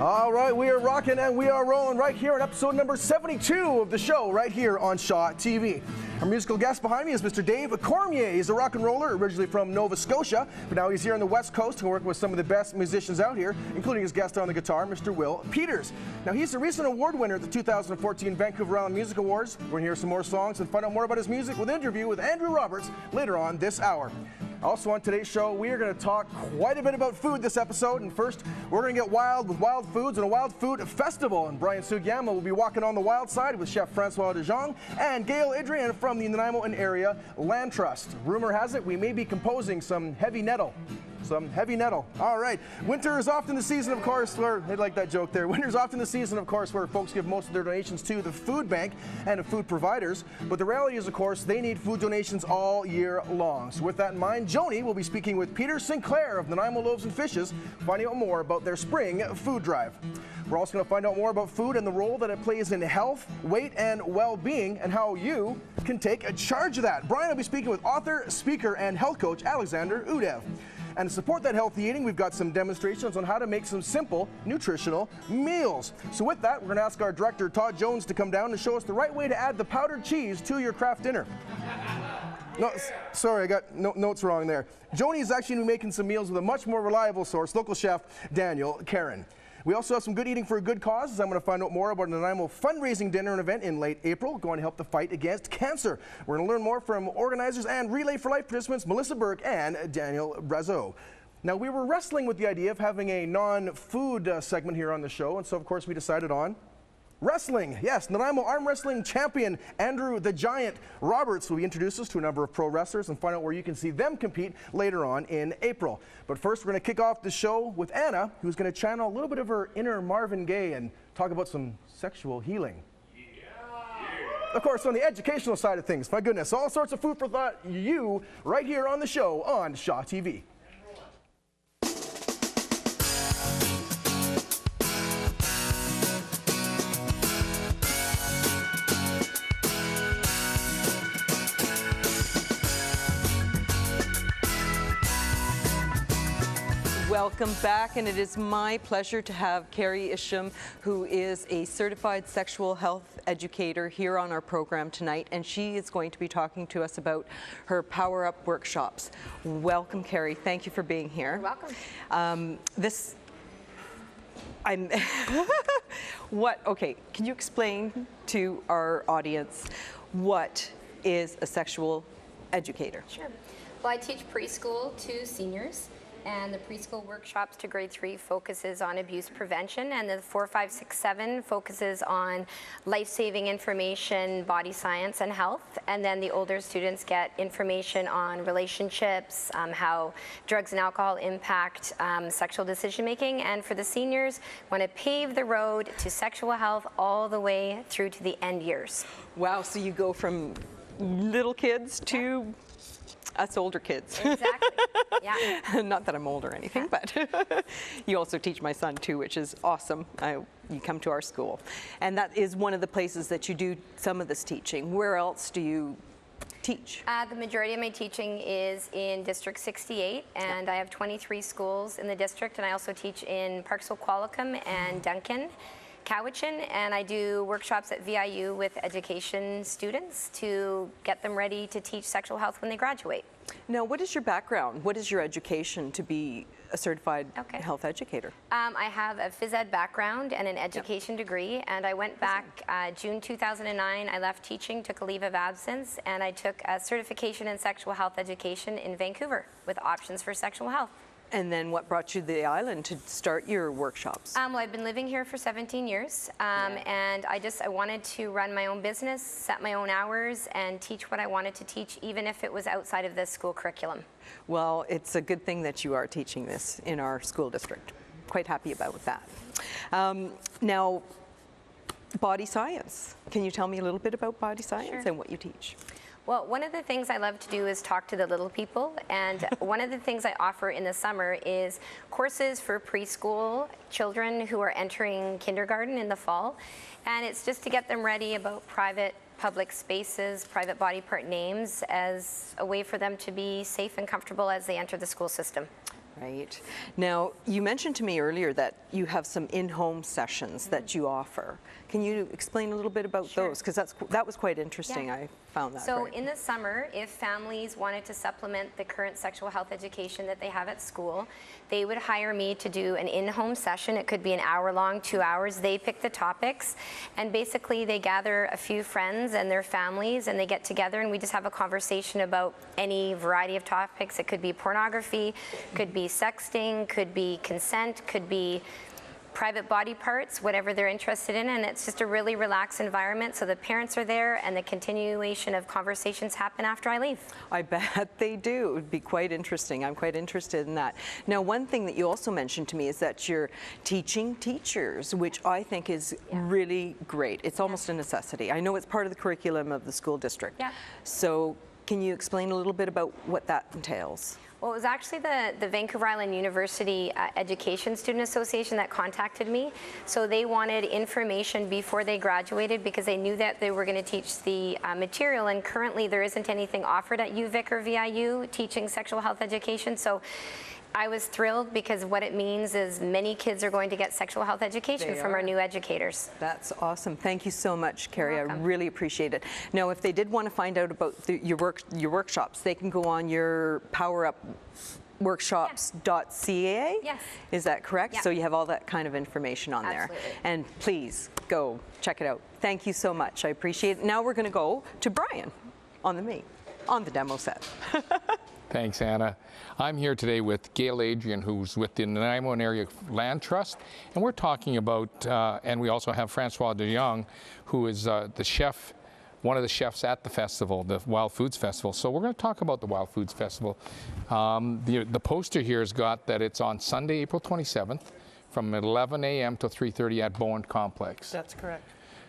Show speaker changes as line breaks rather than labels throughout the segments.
All right, we are rocking and we are rolling right here on episode number 72 of the show right here on Shaw TV. Our musical guest behind me is Mr. Dave Cormier. He's a rock and roller originally from Nova Scotia, but now he's here on the West Coast to work with some of the best musicians out here, including his guest on the guitar, Mr. Will Peters. Now, he's a recent award winner at the 2014 Vancouver Island Music Awards. We're going to hear some more songs and find out more about his music with an interview with Andrew Roberts later on this hour. Also on today's show, we are going to talk quite a bit about food this episode. And first, we're going to get wild with wild foods and a wild food festival. And Brian Sugiyama will be walking on the wild side with Chef Francois DEJONG and GAIL ADRIENNE from the Nanaimo and Area Land Trust. Rumor has it we may be composing some heavy nettle. All right. Winter is often the season, of course, where they like that joke there. Winter is often the season, of course, where folks give most of their donations to the food bank and to food providers. But the reality is, of course, they need food donations all year long. So with that in mind, JOANI will be speaking with Peter SINCLAIR of Nanaimo Loaves and Fishes, finding out more about their spring food drive. We're also going to find out more about food and the role that it plays in health, weight, and well-being, and how you can take a charge of that. Brian will be speaking with author, speaker, and health coach Aleksander Udev. And to support that healthy eating, we've got some demonstrations on how to make some simple, nutritional meals. So with that, we're going to ask our director, Todd Jones, to come down and show us the right way to add the powdered cheese to your craft dinner. No, sorry, I got notes wrong there. JOANI is actually making some meals with a much more reliable source, local chef Danielle Kerri. We also have some good eating for a good cause, as I'm going to find out more about a Nanaimo fundraising dinner and event in late April, going to help the fight against cancer. We're going to learn more from organizers and Relay for Life participants Melissa Burke and Daniel BRAZEAU. Now, we were wrestling with the idea of having a non-food segment here on the show, and so of course we decided on wrestling. Yes, Nanaimo arm wrestling champion Andrew the Giant Roberts will introduce us to a number of pro wrestlers and find out where you can see them compete later on in April. But first, we're going to kick off the show with Anna, who's going to channel a little bit of her inner Marvin Gaye and talk about some sexual healing. Of course, on the educational side of things, my goodness, all sorts of food for thought, you right here on the show on Shaw TV.
Welcome back, and it is my pleasure to have Kerri Isham, who is a certified sexual health educator, here on our program tonight, and she is going to be talking to us about her Power Up workshops. Welcome, Kerri. Thank you for being here.
You're welcome.
Okay, can you explain to our audience what is a sexual educator?
Sure. Well, I teach preschool to seniors. And the preschool workshops to grade 3 focuses on abuse prevention, and the 4, 5, 6, 7 focuses on life-saving information, body science, and health. And then the older students get information on relationships, how drugs and alcohol impact sexual decision-making. And for the seniors, want to pave the road to sexual health all the way through to the end years.
Wow, so you go from little kids to us older kids.
Exactly. Yeah.
Not that I'm old or anything, but you also teach my son too, which is awesome. You come to our school, and that is one of the places that you do some of this teaching. Where else do you teach? The majority of my teaching is in District 68, and I have 23 schools in the district, and I also teach in Parksville, Qualicum, and Duncan, Cowichan, and I do workshops at VIU with education students to get them ready to teach sexual health when they graduate. Now, what is your background? What is your education to be a certified health educator?
I have a phys ed background and an education degree, and I went back June 2009. I left teaching, took a leave of absence, and I took a certification in sexual health education in Vancouver with options for sexual health.
And then what brought you to the island to start your workshops?
Well, I've been living here for 17 years, and I wanted to run my own business, set my own hours, and teach what I wanted to teach, even if it was outside of the school curriculum.
Well, it's a good thing that you are teaching this in our school district. Quite happy about that. Now, body science. Can you tell me a little bit about body science and what you teach?
Well, one of the things I love to do is talk to the little people, and one of the things I offer in the summer is courses for preschool children who are entering kindergarten in the fall, and it's just to get them ready about private public spaces, private body part names, as a way for them to be safe and comfortable as they enter the school system.
Right. Now, you mentioned to me earlier that you have some in-home sessions that you offer. Can you explain a little bit about those? Because that was quite interesting.
Yeah.
I found that.
So in the summer, if families wanted to supplement the current sexual health education that they have at school, they would hire me to do an in-home session. It could be an hour long, 2 hours. They pick the topics, and basically they gather a few friends and their families, and they get together, and we just have a conversation about any variety of topics. It could be pornography, could be sexting, could be consent, could be private body parts, whatever they're interested in, and it's just a really relaxed environment, so the parents are there and the continuation of conversations happen after I leave.
I bet they do. It would be quite interesting. I'm quite interested in that. Now, one thing that you also mentioned to me is that you're teaching teachers, which I think is really great. It's almost a necessity. I know it's part of the curriculum of the school district.
Yeah.
So can you explain a little bit about what that entails?
Well, it was actually the Vancouver Island University Education Student Association that contacted me. So they wanted information before they graduated because they knew that they were going to teach the material, and currently there isn't anything offered at UVic or VIU teaching sexual health education. So I was thrilled because what it means is many kids are going to get sexual health education from our new educators.
That's awesome. Thank you so much, Kerri. I
welcome.
really appreciate it. Now, if they did want to find out about your workshops, they can go on your powerupworkshops.ca.
Yes.
Is that correct?
Yeah.
So you have all that kind of information on
Absolutely.
there. And please go check it out. Thank you so much. I appreciate it. Now we're going to go to Brian on the demo set.
Thanks, Anna. I'm here today with GAIL Adrienne, who's with the Nanaimo Area Land Trust, and we're talking about, and we also have Francois DeJONG, who is the chef, one of the chefs at the festival, the Wild Foods Festival. So we're going to talk about the Wild Foods Festival. The poster here has got that it's on Sunday, April 27th, from 11 a.m. to 3:30 at Bowen Complex.
That's correct.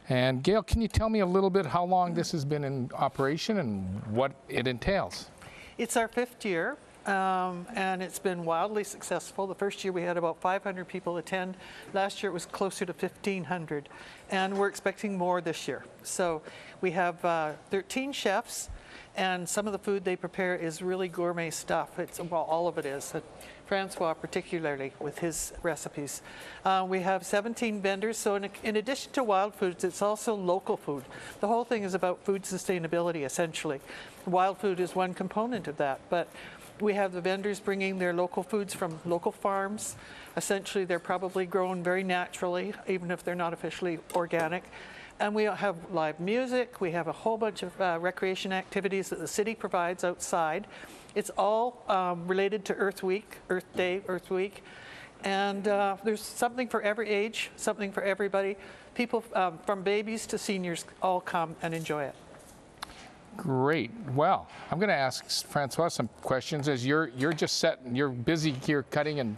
And Gail, can you tell me a little bit how long this has been in operation and what it entails?
It's our 5th year, and it's been wildly successful. The first year we had about 500 people attend. Last year it was closer to 1,500, and we're expecting more this year. So we have 13 chefs, and some of the food they prepare is really gourmet stuff. Well, all of it is. Francois particularly with his recipes. We have 17 vendors, so in addition to wild foods, it's also local food. The whole thing is about food sustainability, essentially. Wild food is one component of that, but we have the vendors bringing their local foods from local farms. Essentially, they're probably grown very naturally, even if they're not officially organic. And we have live music. We have a whole bunch of recreation activities that the city provides outside. It's all related to Earth Week, Earth Day, Earth Week. And there's something for every age, something for everybody. People from babies to seniors all come and enjoy it.
Great. Well, I'm going to ask Francois some questions as you're busy here cutting and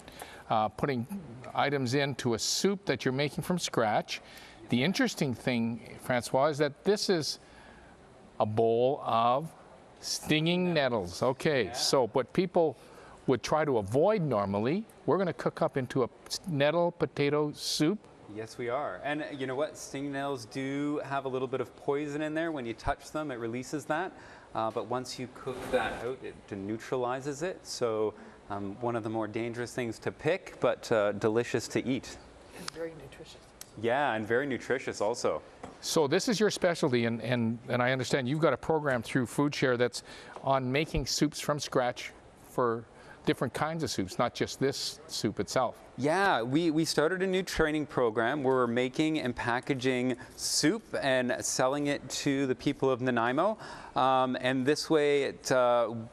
putting items into a soup that you're making from scratch. The interesting thing, Francois, is that this is a bowl of stinging nettles. Okay, yeah. So what people would try to avoid normally, we're going to cook up into a nettle potato soup.
Yes, we are. And you know what? Stinging nettles do have a little bit of poison in there. When you touch them, it releases that. But once you cook that out, it neutralizes it. So one of the more dangerous things to pick, but delicious to eat.
And very nutritious.
Yeah, and very nutritious also.
So this is your specialty, and I understand you've got a program through FoodShare that's on making soups from scratch for different kinds of soups, not just this soup itself.
Yeah, we started a new training program. We're making and packaging soup and selling it to the people of Nanaimo. And this way it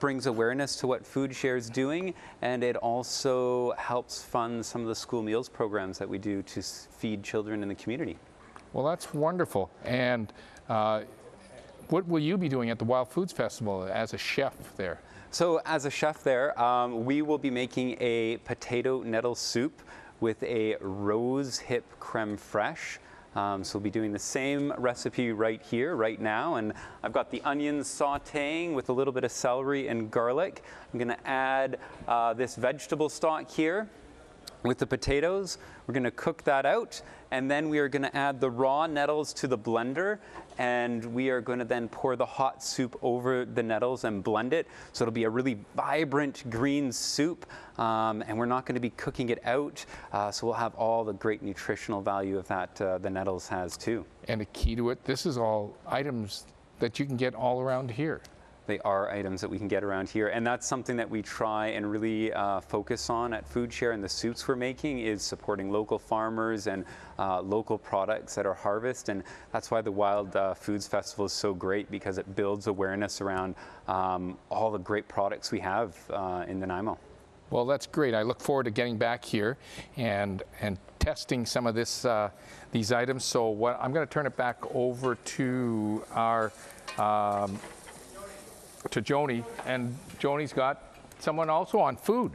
brings awareness to what FoodShare is doing, and it also helps fund some of the school meals programs that we do to feed children in the community.
Well, that's wonderful. And what will you be doing at the Wild Foods Festival as a chef there?
So as a chef there, we will be making a potato nettle soup with a rose hip creme fraiche. So we'll be doing the same recipe right here, right now. And I've got the onions sauteing with a little bit of celery and garlic. I'm going to add this vegetable stock here. With the potatoes, we're going to cook that out, and then we are going to add the raw nettles to the blender, and we are going to then pour the hot soup over the nettles and blend it. So it'll be a really vibrant green soup, and we're not going to be cooking it out, so we'll have all the great nutritional value of that the nettles has too.
And a key to it, this is all items that you can get all around here.
They are items that we can get around here, and that's something that we try and really focus on at Food Share. And the soups we're making is supporting local farmers and local products that are harvested, and that's why the Wild Foods Festival is so great, because it builds awareness around all the great products we have in Nanaimo.
Well, that's great. I look forward to getting back here and testing some of these items. So I'm going to turn it back over to our to Joni, and Joni's got someone also on food.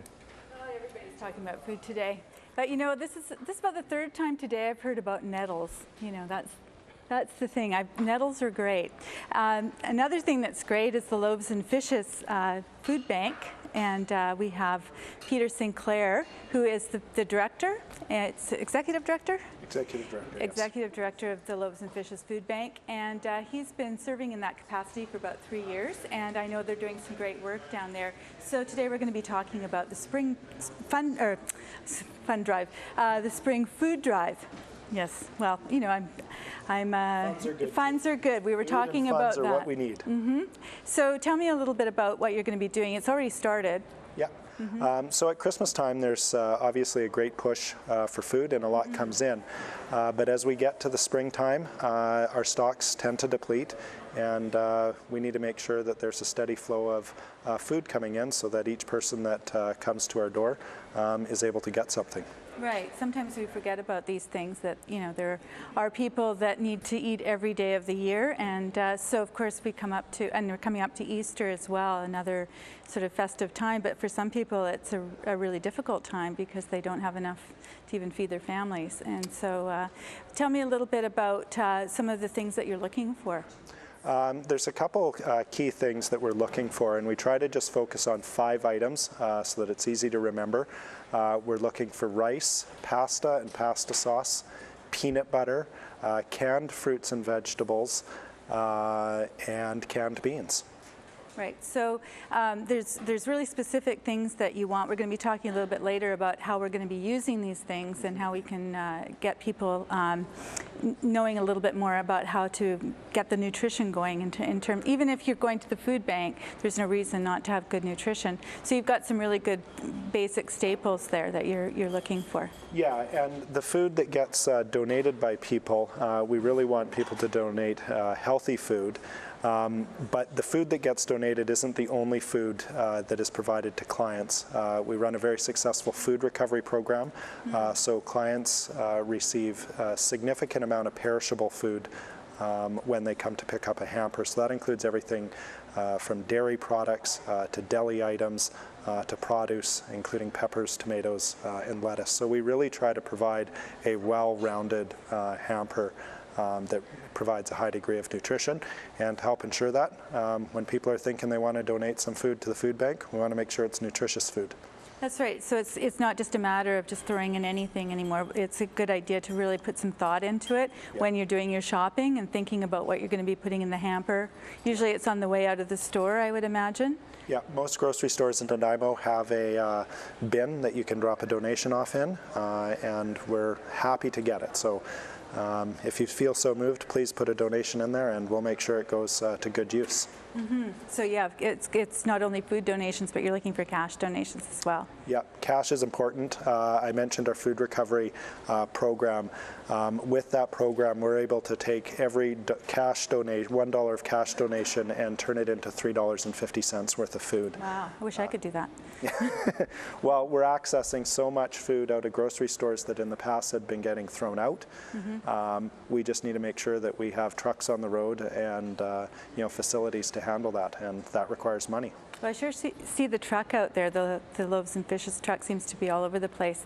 Oh, everybody's talking about food today. But you know, this is about the third time today I've heard about nettles. You know, that's the thing. Nettles are great. Another thing that's great is the Loaves and Fishes food bank. And we have Peter Sinclair, who is the director. It's executive director?
Executive director, yes.
Executive director of the Loaves and Fishes Food Bank. And he's been serving in that capacity for about 3 years. And I know they're doing some great work down there. So today we're going to be talking about the spring fun drive, the spring food drive. Yes, well, you know, funds are good. We were talking about that.
Funds are what we need.
So tell me a little bit about what you're going to be doing. It's already started.
Yeah. So at Christmas time, there's obviously a great push for food, and a lot comes in. But as we get to the springtime, our stocks tend to deplete, and we need to make sure that there's a steady flow of food coming in, so that each person that comes to our door is able to get something.
Right. Sometimes we forget about these things, that, you know, there are people that need to eat every day of the year. And so, of course, we're coming up to Easter as well, another sort of festive time. But for some people, it's a really difficult time because they don't have enough to even feed their families. And so tell me a little bit about some of the things that you're looking for.
There's a couple key things that we're looking for, and we try to just focus on 5 items so that it's easy to remember. We're looking for rice, pasta and pasta sauce, peanut butter, canned fruits and vegetables, and canned beans.
Right. So there's really specific things that you want. We're going to be talking a little bit later about how we're going to be using these things and how we can get people knowing a little bit more about how to get the nutrition going in terms. Even if you're going to the food bank, there's no reason not to have good nutrition. So you've got some really good basic staples there that you're looking for.
Yeah, and the food that gets donated by people, we really want people to donate healthy food. But the food that gets donated isn't the only food that is provided to clients. We run a very successful food recovery program, so clients receive a significant amount of perishable food when they come to pick up a hamper. So that includes everything from dairy products to deli items to produce, including peppers, tomatoes, and lettuce. So we really try to provide a well-rounded hamper that provides a high degree of nutrition. And to help ensure that, when people are thinking they want to donate some food to the food bank, we want to make sure it's nutritious food.
That's right. So it's not just a matter of just throwing in anything anymore. It's a good idea to really put some thought into it when you're doing your shopping and thinking about what you're going to be putting in the hamper. Usually it's on the way out of the store, I would imagine.
Yeah, most grocery stores in Nanaimo have a bin that you can drop a donation off in, and we're happy to get it. So if you feel so moved, please put a donation in there, and we'll make sure it goes to good use.
So yeah, it's not only food donations, but you're looking for cash donations as well.
Yeah, cash is important. I mentioned our food recovery program. With that program, we're able to take every cash donation, $1 of cash donation, and turn it into $3.50 worth of food.
Wow, I wish I could do that.
Well, we're accessing so much food out of grocery stores that in the past had been getting thrown out. We just need to make sure that we have trucks on the road and facilities to handle that, and that requires money.
Well, I sure see the truck out there. The Loaves and Fishes truck seems to be all over the place.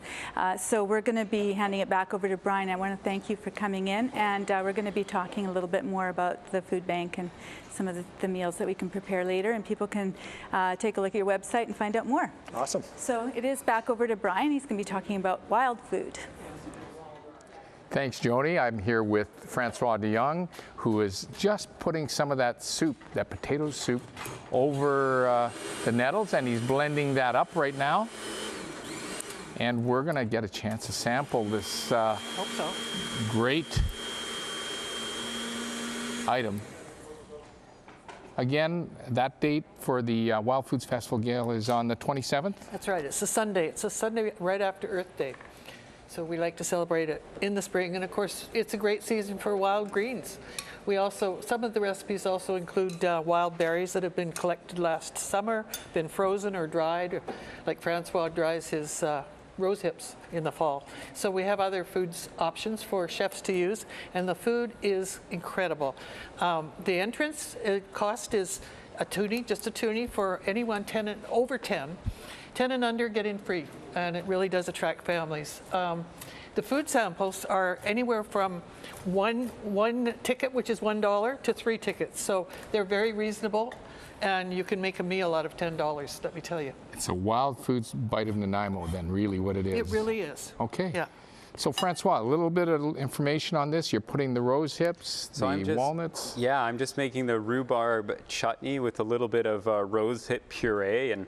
So we're going to be handing it back over to Brian. I want to thank you for coming in, and we're going to be talking a little bit more about the food bank and some of the meals that we can prepare later, and people can take a look at your website and find out more.
Awesome.
So it is back over to Brian. He's going to be talking about wild food.
Thanks, Joni. I'm here with Francois DeJong, who is just putting some of that soup, that potato soup, over the nettles, and he's blending that up right now. And we're going to get a chance to sample this great item. Again, that date for the Wild Foods Festival, GAIL, is on the 27th?
That's right. It's a Sunday. It's a Sunday right after Earth Day. So we like to celebrate it in the spring, and of course it's a great season for wild greens. We also, some of the recipes also include wild berries that have been collected last summer, been frozen or dried, like Francois dries his rose hips in the fall. So we have other foods options for chefs to use, and the food is incredible. The entrance cost is a toonie, just a toonie for anyone over 10. 10 and under get in free, and it really does attract families. The food samples are anywhere from one ticket, which is $1, to 3 tickets. So they're very reasonable, and you can make a meal out of $10, let me tell you.
It's a Wild Foods Bite of Nanaimo, then, really what it is.
It really is.
Okay.
Yeah.
So Francois, a little bit of information on this. You're putting the rose hips, walnuts.
Yeah, I'm just making the rhubarb chutney with a little bit of rose hip puree. And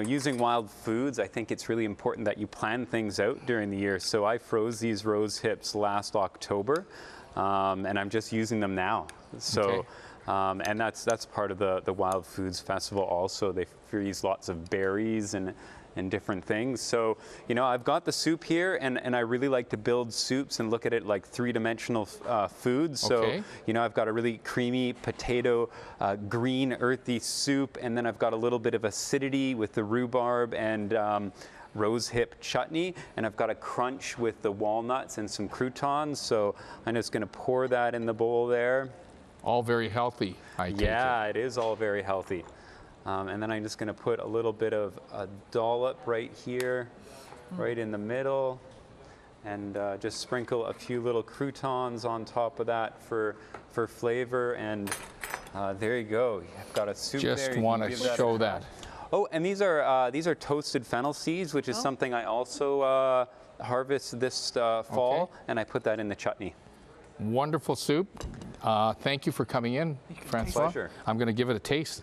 using wild foods, I think it's really important that you plan things out during the year. So I froze these rose hips last October, and I'm just using them now. So, and that's part of the Wild Foods Festival also. They freeze lots of berries and different things. So, I've got the soup here, and I really like to build soups and look at it like three-dimensional foods. So, I've got a really creamy potato, green, earthy soup, and then I've got a little bit of acidity with the rhubarb and rose hip chutney, and I've got a crunch with the walnuts and some croutons. So I'm just going to pour that in the bowl there.
All very healthy, I take it.
Yeah, it is all very healthy. And then I'm just going to put a little bit of a dollop right here, right in the middle, and just sprinkle a few little croutons on top of that for flavor. And there you go. I've got a soup there.
Just want to show that.
Oh, and these are toasted fennel seeds, which is something I also harvest this fall, and I put that in the chutney.
Wonderful soup. Thank you for coming in, Francois.
Pleasure.
I'm going to give it a taste.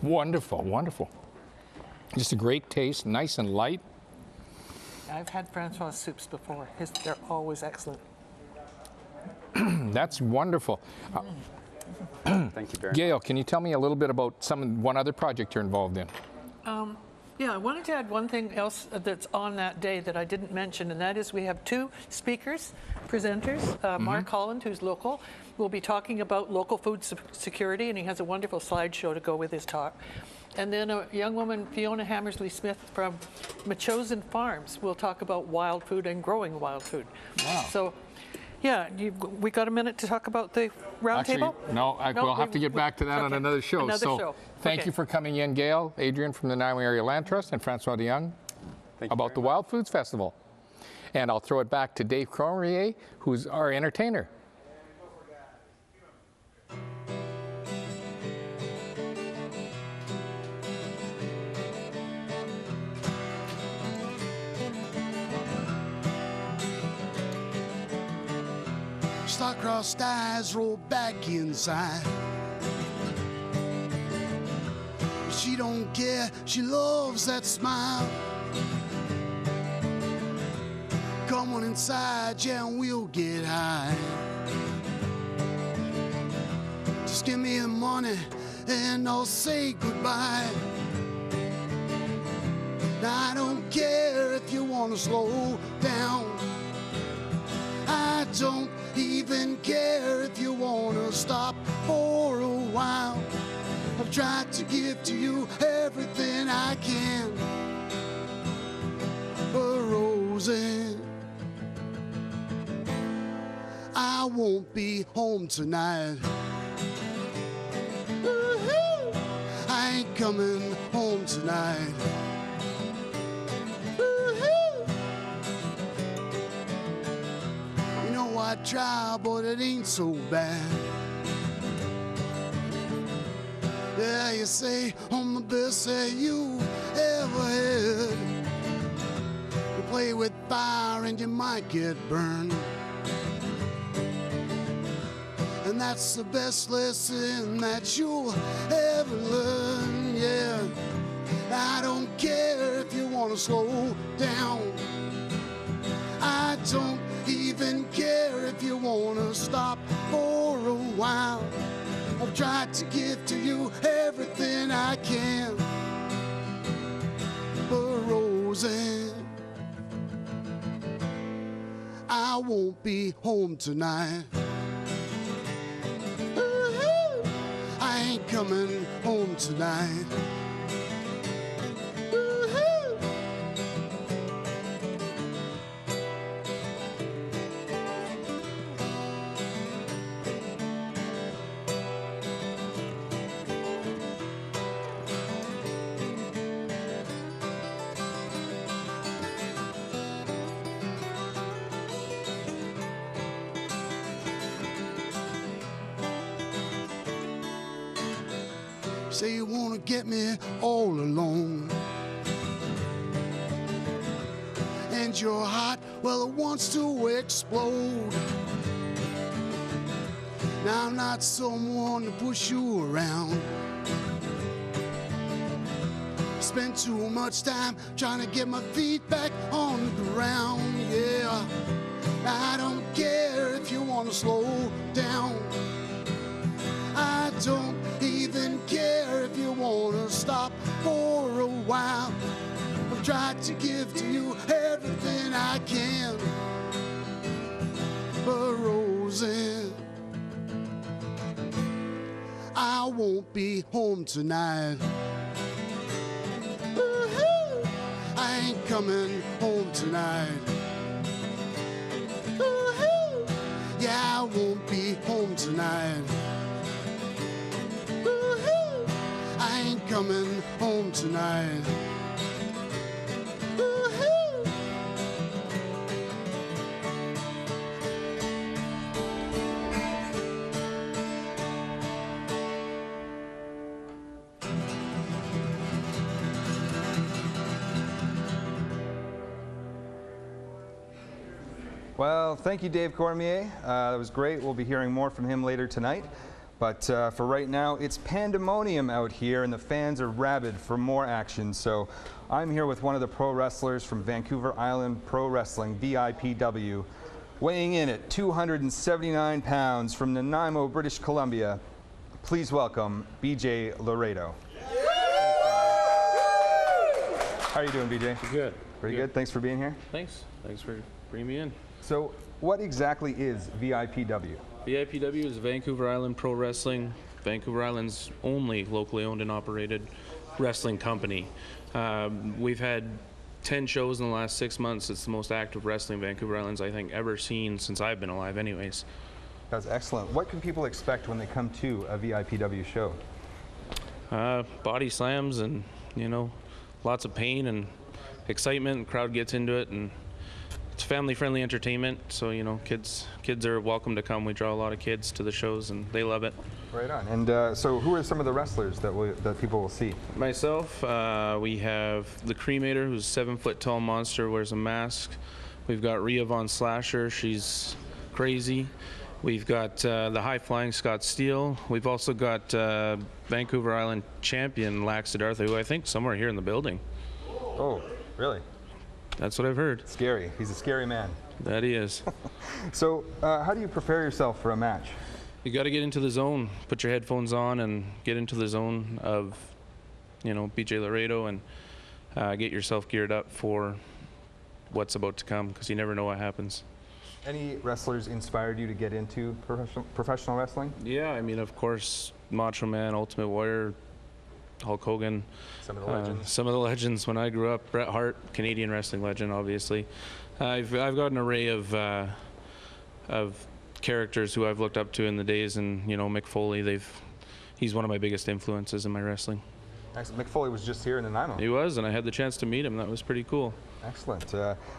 Wonderful, wonderful. Just a great taste, nice and light.
I've had Francois soups before. They're always excellent.
That's wonderful.
Thank you, Barry.
Gail, can you tell me a little bit about one other project you're involved in?
Yeah, I wanted to add one thing else that's on that day that I didn't mention, and that is we have 2 speakers, presenters. Mark Holland, who's local, will be talking about local food security, and he has a wonderful slideshow to go with his talk. And then a young woman, Fiona Hammersley-Smith from Machosen Farms, will talk about wild food and growing wild food. Wow. So, yeah, we got a minute to talk about the roundtable?
No, we'll have to get back to that on another show. Thank you for coming in, Gail, Adrienne from the Nanaimo Area Land Trust, and Francois DeJong about the Wild Foods Festival. And I'll throw it back to Dave Cormier, who's our entertainer.
Star-crossed eyes roll back inside. She don't care, she loves that smile. Come on inside, yeah, and we'll get high. Just give me the money and I'll say goodbye. Now I don't care if you wanna slow down. I don't even care if you wanna stop for a while. I've tried to give to you everything I can. I won't be home tonight. Woo-hoo. I ain't coming home tonight. Woo-hoo. You know I try, but it ain't so bad. Yeah, you say I'm the best that you ever had. You play with fire and you might get burned. And that's the best lesson that you'll ever learn, yeah. I don't care if you want to slow down. I don't even care if you want to stop for a while. I've tried to give to you everything I can. But Rosie, I won't be home tonight. Woo-hoo. I ain't coming home tonight. Woo-hoo. Say you wanna get me all alone, and your heart, well, it wants to explode. Now I'm not someone to push you around. Spend too much time trying to get my feet back on the ground, yeah. I don't care if you wanna slow down. I don't even care if you wanna stop for a while. I've tried to give to you everything I can. But Rosie, I won't be home tonight. Woo-hoo. I ain't coming home tonight. Woo-hoo. Yeah, I won't be home tonight. I ain't coming home tonight. Woo-hoo.
Well, thank you, Dave Cormier. That was great. We'll be hearing more from him later tonight. But for right now, it's pandemonium out here, and the fans are rabid for more action. So I'm here with one of the pro wrestlers from Vancouver Island Pro Wrestling, VIPW, weighing in at 279 pounds from Nanaimo, British Columbia. Please welcome BJ LAREDO. How are you doing, BJ?
Good.
Pretty good. Thanks for being here.
Thanks. Thanks for bringing me in.
So what exactly is VIPW?
VIPW is Vancouver Island Pro Wrestling, Vancouver Island's only locally owned and operated wrestling company. We've had 10 shows in the last 6 months. It's the most active wrestling Vancouver Island's, I think, ever seen since I've been alive anyways.
That's excellent. What can people expect when they come to a VIPW show?
Body slams and, you know, lots of pain and excitement. The crowd gets into it, and it's family-friendly entertainment, so, you know, kids are welcome to come. We draw a lot of kids to the shows, and they love it.
Right on. And so who are some of the wrestlers that people will see?
Myself, we have the Cremator, who's a 7-foot-tall monster, wears a mask. We've got Rhea Von Slasher. She's crazy. We've got the high-flying Scott Steele. We've also got Vancouver Island champion SIDDARTHA, who I think somewhere here in the building.
Oh, really?
That's what I've heard.
Scary. He's a scary man.
That he is.
So how do you prepare yourself for a match?
You got to get into the zone. Put your headphones on and get into the zone of, you know, BJ LAREDO, and get yourself geared up for what's about to come, because you never know what happens.
Any wrestlers inspired you to get into professional wrestling?
Yeah, I mean, of course, Macho Man, Ultimate Warrior, Hulk Hogan.
Some of the legends.
Some of the legends when I grew up. Bret Hart, Canadian wrestling legend, obviously. I've got an array of characters who I've looked up to in the days, and you know, Mick Foley, he's one of my biggest influences in my wrestling.
Excellent. Mick Foley was just here in Nanaimo.
He was, and I had the chance to meet him. That was pretty cool.
Excellent.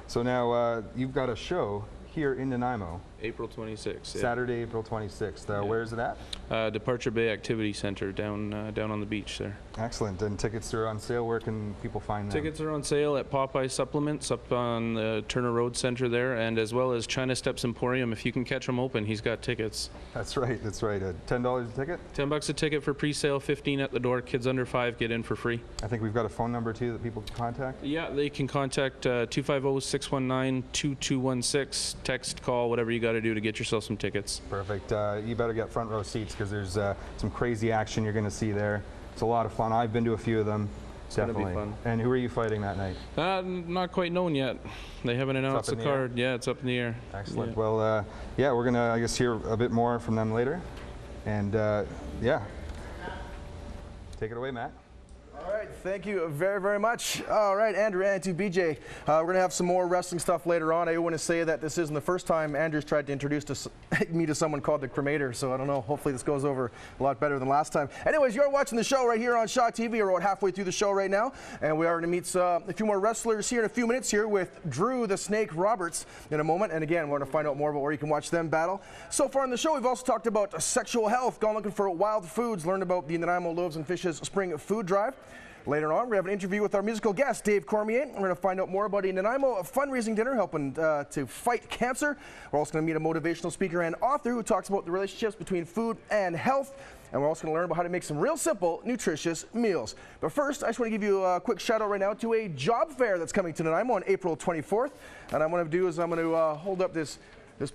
So now you've got a show here in Nanaimo.
April 26th. Yeah.
Saturday, April 26th.
Yeah.
Where is it at?
Departure Bay Activity Center down on the beach there.
Excellent. And tickets are on sale. Where can people find them?
Tickets are on sale at Popeye Supplements up on the Turner Road Center there, and as well as China Steps Emporium. If you can catch them open, he's got tickets.
That's right. That's right. $10 a ticket?
$10 a ticket for pre-sale, 15 at the door. Kids under 5 get in for free.
I think we've got a phone number too that people can contact.
Yeah, they can contact 250-619-2216. Text, call, whatever you got to do to get yourself some tickets.
Perfect. You better get front row seats because there's some crazy action you're going to see there. It's a lot of fun. I've been to a few of them.
It's
Definitely.
gonna be fun.
And who are you fighting that night?
Not quite known yet. They haven't announced the card. Yeah, it's up in the air.
Excellent.
Yeah.
Well, yeah, we're going to, I guess, hear a bit more from them later. And yeah, take it away, Matt.
All right, thank you very, very much. All right, Andrew and to BJ, we're going to have some more wrestling stuff later on. I want to say that this isn't the first time Andrew's tried to introduce me to someone called the Cremator, so I don't know. Hopefully this goes over a lot better than last time. Anyways, you're watching the show right here on Shaw TV. We're about halfway through the show right now, and we are going to meet a few more wrestlers here in a few minutes here with Drew the Snake Roberts in a moment. And again, we're going to find out more about where you can watch them battle. So far in the show, we've also talked about sexual health, gone looking for wild foods, learned about the Nanaimo Loaves and Fishes Spring Food Drive. Later on, we have an interview with our musical guest, Dave Cormier. We're going to find out more about a Nanaimo fundraising dinner helping to fight cancer. We're also going to meet a motivational speaker and author who talks about the relationships between food and health. And we're also going to learn about how to make some real simple, nutritious meals. But first, I just want to give you a quick shout out right now to a job fair that's coming to Nanaimo on April 24th. And I'm going to do is I'm going to hold up this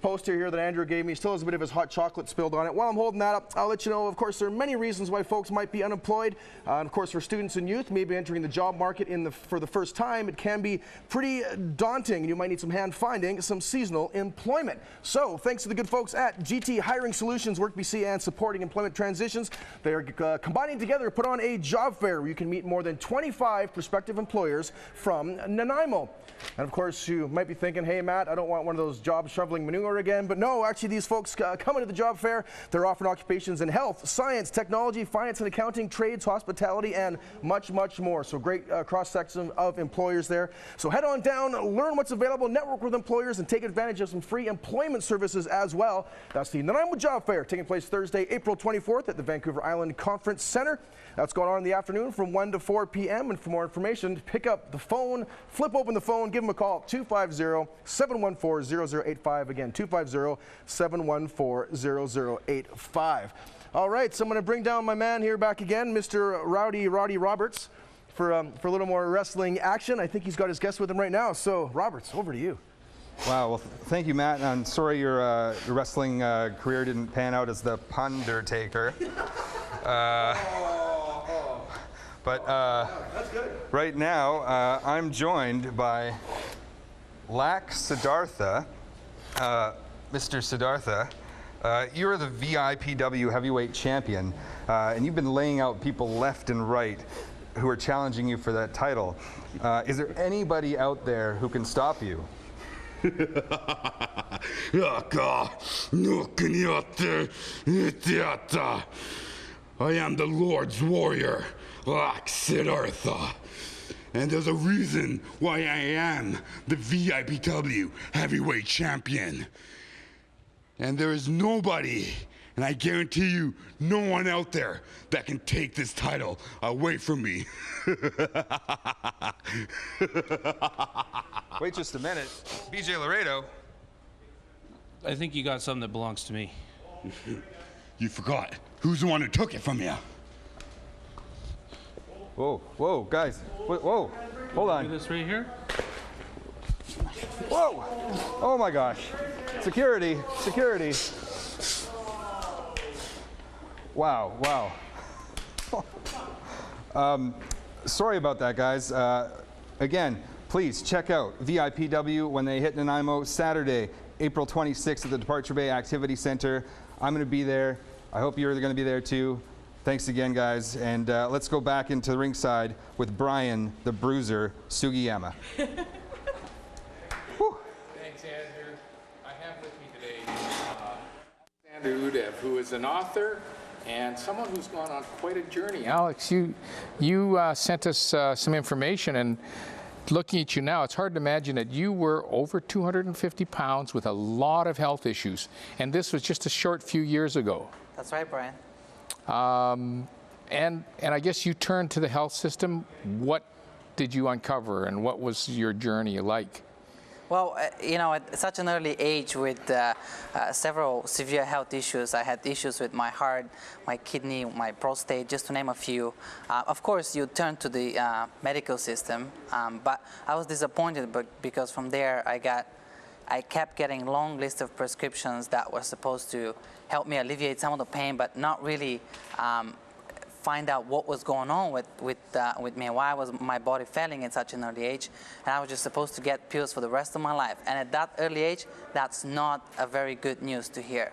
poster here that Andrew gave me. Still has a bit of his hot chocolate spilled on it. While I'm holding that up, I'll let you know, of course, there are many reasons why folks might be unemployed. And of course, for students and youth, maybe entering the job market for the first time, it can be pretty daunting. You might need some hand finding some seasonal employment. So thanks to the good folks at GT Hiring Solutions, WorkBC, and Supporting Employment Transitions, they are combining together to put on a job fair where you can meet more than 25 prospective employers from Nanaimo. And of course, you might be thinking, hey, Matt, I don't want one of those job shoveling manure again. But no, actually, these folks coming to the job fair, they're offering occupations in health, science, technology, finance and accounting, trades, hospitality, and much, much more. So great cross-section of employers there. So head on down, learn what's available, network with employers, and take advantage of some free employment services as well. That's the Nanaimo Job Fair, taking place Thursday, April 24th at the Vancouver Island Conference Center. That's going on in the afternoon from 1 to 4 p.m. And for more information, pick up the phone, flip open the phone, give them a call, 250-714-0085. Again, 250-714-0085. All right, so I'm going to bring down my man here back again, Mr. Roddy Roberts, for a little more wrestling action. I think he's got his guest with him right now. So, Roberts, over to you.
Wow, well, thank you, Matt. I'm sorry your wrestling career didn't pan out as the Pundertaker. But right now, I'm joined by SIDDARTHA. Mr. SIDDARTHA, you're the VIPW heavyweight champion, and you've been laying out people left and right who are challenging you for that title. Is there anybody out there who can stop you?
I am the Lord's warrior, Aleksander, and there's a reason why I am the VIPW heavyweight champion. And there is nobody, and I guarantee you, no one out there that can take this title away from me.
Wait just a minute. BJ Laredo.
I think you got something that belongs to me.
You forgot. Who's the one who took it from you?
Whoa, whoa, guys. Whoa, hold on.
This right here?
Whoa! Oh my gosh. Security, security. Wow, wow. Sorry about that, guys. Again, please check out VIPW when they hit Nanaimo Saturday, April 26th at the Departure Bay Activity Center. I'm going to be there. I hope you're going to be there too. Thanks again, guys. And let's go back into the ringside with Brian, the Bruiser, Sugiyama.
Thanks, Andrew. I have with me today Aleksander Udev, who is an author and someone who's gone on quite a journey. Alex, you sent us some information, and looking at you now, it's hard to imagine that you were over 250 pounds with a lot of health issues, and this was just a short few years ago.
That's right, Brian.
And I guess you turned to the health system. What did you uncover, and what was your journey like?
Well, you know, at such an early age with several severe health issues, I had issues with my heart, my kidney, my prostate, just to name a few. Of course, you turn to the medical system, but I was disappointed because from there I kept getting long list of prescriptions that were supposed to help me alleviate some of the pain, but not really find out what was going on with me, why was my body failing at such an early age, and I was just supposed to get pills for the rest of my life. And at that early age, that's not a very good news to hear.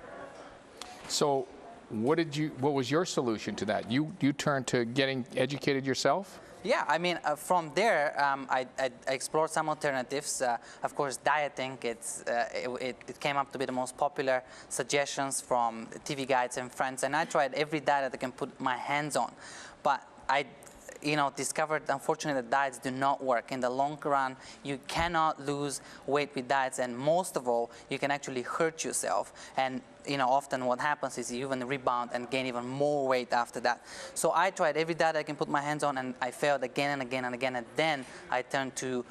So what was your solution to that? You turned to getting educated yourself? Yeah, I mean, from there, I explored some alternatives. Of course, dieting, it came up to be the most popular suggestions from TV guides and friends, and I tried every diet that I can put my hands on. But I discovered, unfortunately, that diets do not work. In the long run, you cannot lose weight with diets, and most of all, you can actually hurt yourself. And often what happens is you even rebound and gain even more weight after that. So I tried every diet I can put my hands on, and I failed again and again and again. And then I turned to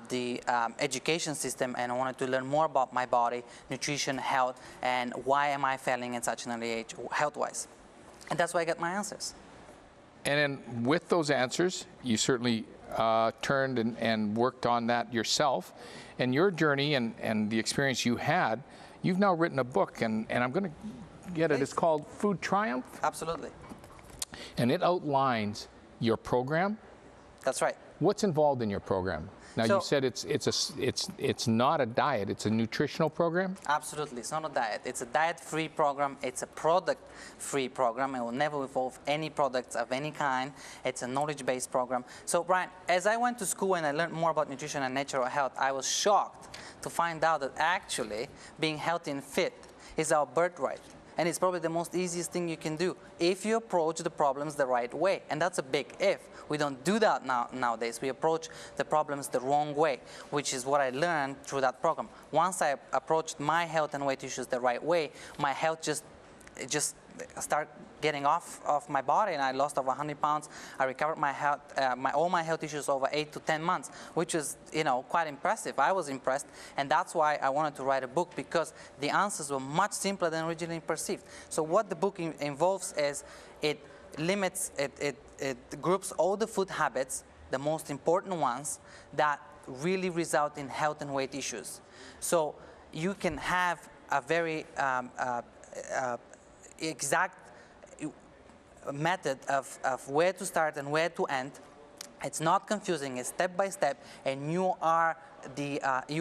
the education system, and I wanted to learn more about my body, nutrition, health, and why am I failing at such an early age, health-wise. And that's where I got my answers. And then with those answers, you certainly turned and worked on that yourself. And your journey and the experience you had, you've now written a book, and I'm going to get it. It's called Food Triumph? Absolutely. And it outlines your program? That's right. What's involved in your program? Now, you said it's not a diet, it's a nutritional program? Absolutely, it's not a diet. It's a diet-free program, it's a product-free program. It will never involve any products of any kind. It's a knowledge-based program. So, Brian, as I went to school and I learned more about nutrition and natural health, I was shocked to find out that actually being healthy and fit is our birthright. And it's probably the most easiest thing you can do if you approach the problems the right way. And that's a big if. We don't do that nowadays. We approach the problems the wrong way, which is what I learned through that program. Once I approached my health and weight issues the right way, my health just started getting off my body, and I lost over 100 pounds. I recovered my health, all my health issues over 8 to 10 months, which is, quite impressive. I was impressed, and that's why I wanted to write a book, because the answers were much simpler than originally perceived. So what the book involves is it groups all the food habits, the most important ones, that really result in health and weight issues. So you can have a very exact method of where to start and where to end. It's not confusing, it's step by step, and you're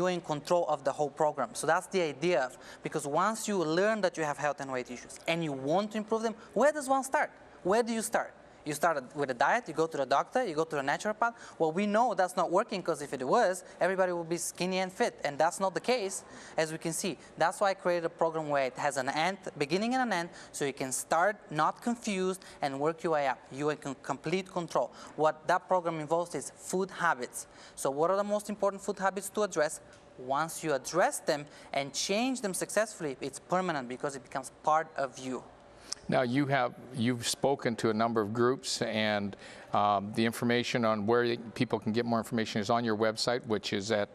in control of the whole program. So that's the idea because once you learn that you have health and weight issues and you want to improve them, where does one start? Where do you start? You start with a diet, you go to the doctor, you go to a naturopath. Well, we know that's not working, because if it was, everybody would be skinny and fit, and that's not the case, as we can see. That's why I created a program where it has an beginning and an end, so you can start not confused and work your way up. You are in complete control. What that program involves is food habits. So what are the most important food habits to address? Once you address them and change them successfully, it's permanent because it becomes part of you. Now, you've spoken to a number of groups, and the information on where people can get more information is on your website, which is at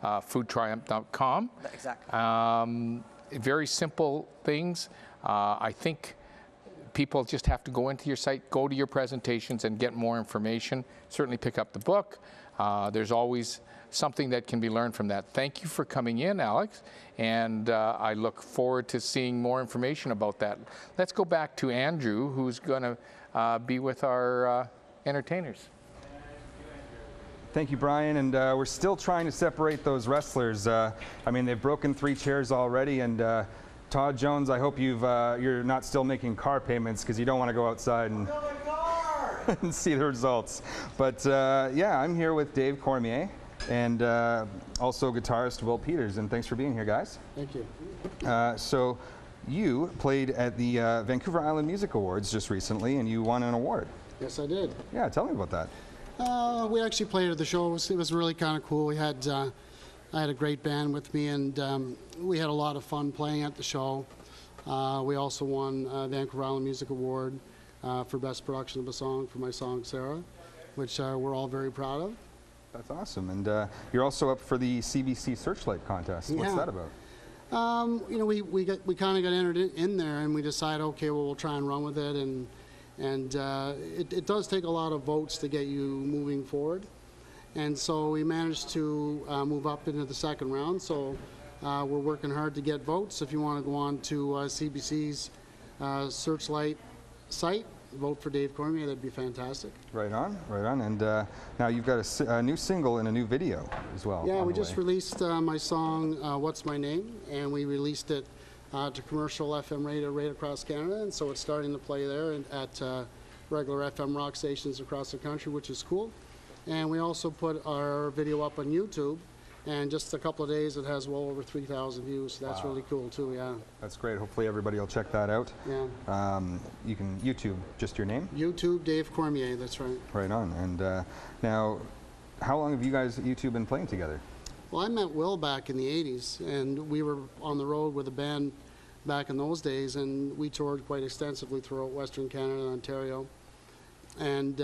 foodtriumph.com. Exactly. Very simple things. I think people just have to go into your site, go to your presentations, and get more information. Certainly pick up the book. There's always something that can be learned from that. Thank you for coming in, Alex, and I look forward to seeing more information about that. Let's go back to Andrew, who's going to be with our entertainers.
Thank you, Brian, and we're still trying to separate those wrestlers. I mean, they've broken 3 chairs already, and Todd Jones, I hope you're not still making car payments, because you don't want to go outside and, and see the results. But yeah, I'm here with Dave Cormier, and also guitarist Will Peters, and thanks for being here, guys.
Thank you.
So you played at the Vancouver Island Music Awards just recently, and you won an award.
Yes, I did.
Yeah, tell me about that.
We actually played at the show. It was really kind of cool. We had I had a great band with me, and we had a lot of fun playing at the show. We also won Vancouver Island Music Award for Best Production of a Song for my song Sarah, which we're all very proud of.
That's awesome. And you're also up for the CBC Searchlight contest. What's that about?
You know, we kind of got entered in there, and we decided, okay, well, we'll try and run with it, and it does take a lot of votes to get you moving forward, and so we managed to move up into the second round. So we're working hard to get votes. If you want to go on to CBC's Searchlight site, vote for Dave Cormier. That'd be fantastic.
Right on, right on. And now you've got a new single and a new video as well.
Yeah, we just released my song, What's My Name, and we released it to commercial FM radio right across Canada, and so it's starting to play there and at regular FM rock stations across the country, which is cool. And we also put our video up on YouTube, and just a couple of days it has well over 3,000 views, so that's really cool too, yeah.
That's great. Hopefully everybody will check that out.
Yeah.
You can YouTube just your name?
YouTube, Dave Cormier, that's right.
Right on. And now, how long have you guys at YouTube been playing together?
Well, I met Will back in the 80s, and we were on the road with a band back in those days, and we toured quite extensively throughout Western Canada and Ontario. And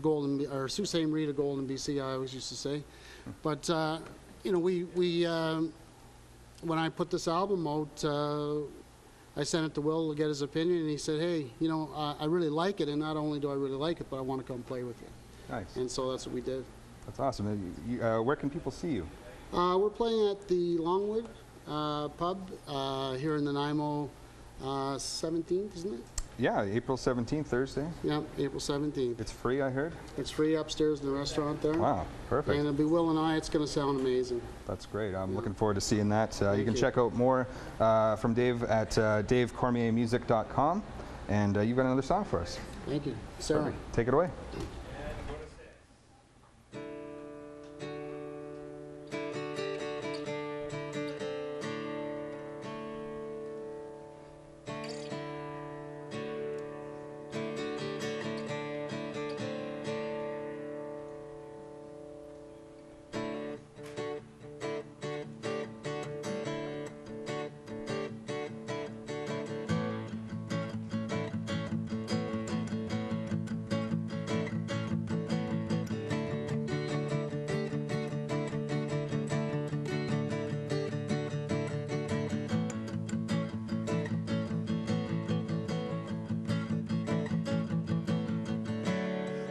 Sault Ste. Marie, Golden, BC, I always used to say. But, you know, when I put this album out, I sent it to Will to get his opinion, and he said, hey, you know, I really like it, and not only do I really like it, but I want to come play with you.
Nice.
And so that's what we did.
That's awesome. Where can people see you?
We're playing at the Longwood pub here in Nanaimo 17th, isn't it?
Yeah, April 17th, Thursday.
Yeah, April 17th.
It's free, I heard?
It's free upstairs in the restaurant there.
Wow, perfect.
And it'll be Will and I. It's going to sound amazing.
That's great. I'm looking forward to seeing that. You can check out more from Dave at davecormiermusic.com. And you've got another song for us.
Thank you. Sarah.
Perfect. Take it away.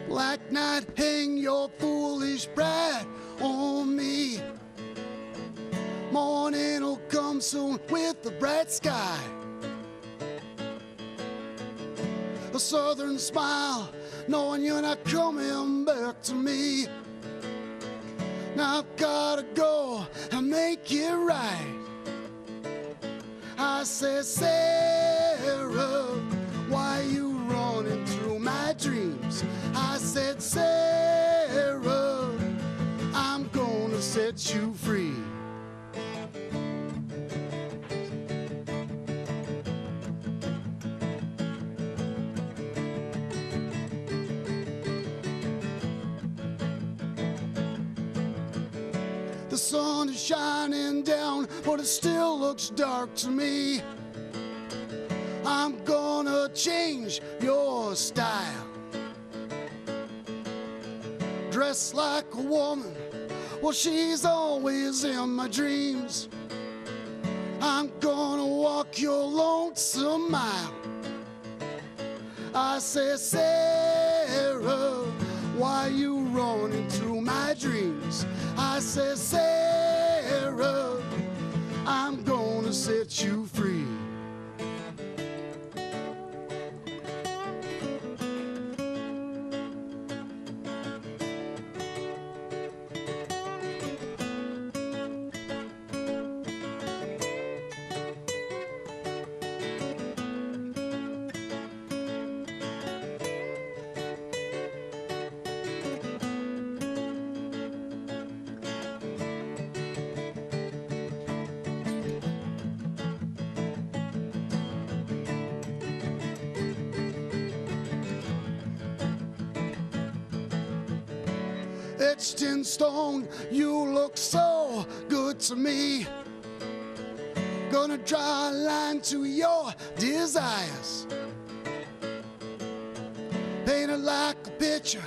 Black night, hang your foolish pride on me. Morning will come soon with the bright sky. A southern smile, knowing you're not coming back to me. Now I've gotta go and make it right. I said, Sarah, why you running through my dreams? I said, Sarah, I'm gonna set you free. The sun is shining down, but it still looks dark to me. I'm gonna change your style. Dressed like a woman, well, she's always in my dreams. I'm gonna walk your lonesome mile. I said, Sarah, why you running through my dreams? I said, Sarah, I'm gonna set you free. etched in stone. You look so good to me. Gonna draw a line to your desires. Painted like a picture,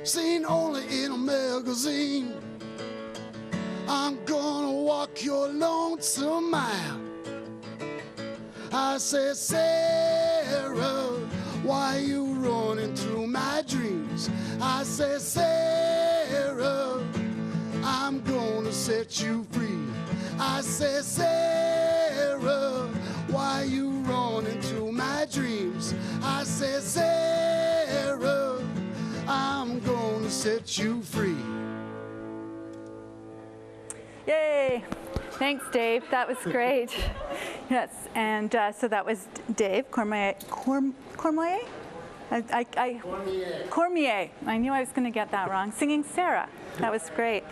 seen only in a magazine. I'm gonna walk your lonesome mile. I said, Sarah, why you running through my dreams? I said, Sarah, I'm gonna set you free. I said, Sarah, why you running through my dreams? I said, Sarah, I'm gonna set you free.
Yay! Thanks, Dave. That was great. Yes, and so that was Dave Cormier. Cormier? Cormier. I knew I was going to get that wrong. Singing Sarah. That was great.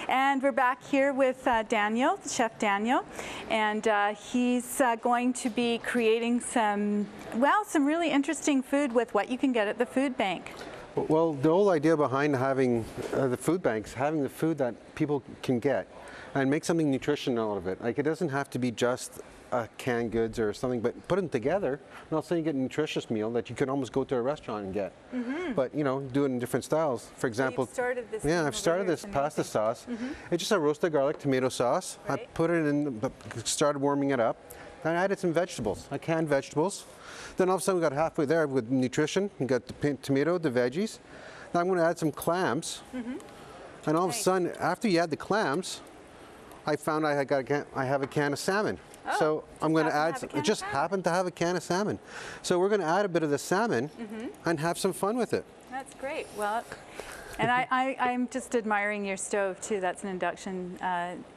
And we're back here with Daniel, Chef Daniel, and he's going to be creating some really interesting food with what you can get at the food bank.
Well, the whole idea behind having the food banks, having the food that people can get, and make something nutritional out of it. Like, it doesn't have to be just canned goods or something, but put them together, and all of a sudden you get a nutritious meal that you can almost go to a restaurant and get. But, you know, do it in different styles. For example, I've started this pasta sauce. It's just a roasted garlic tomato sauce. I put it in, started warming it up. I added some vegetables, canned vegetables. Then all of a sudden we got halfway there with nutrition. You got the tomato, the veggies. Now I'm going to add some clams. And all of a sudden, after you add the clams, I found I have a can of salmon. So I'm going to add, it just happened to have a can of salmon. So we're going to add a bit of the salmon and have some fun with it.
That's great. Well, and I'm just admiring your stove too. That's an induction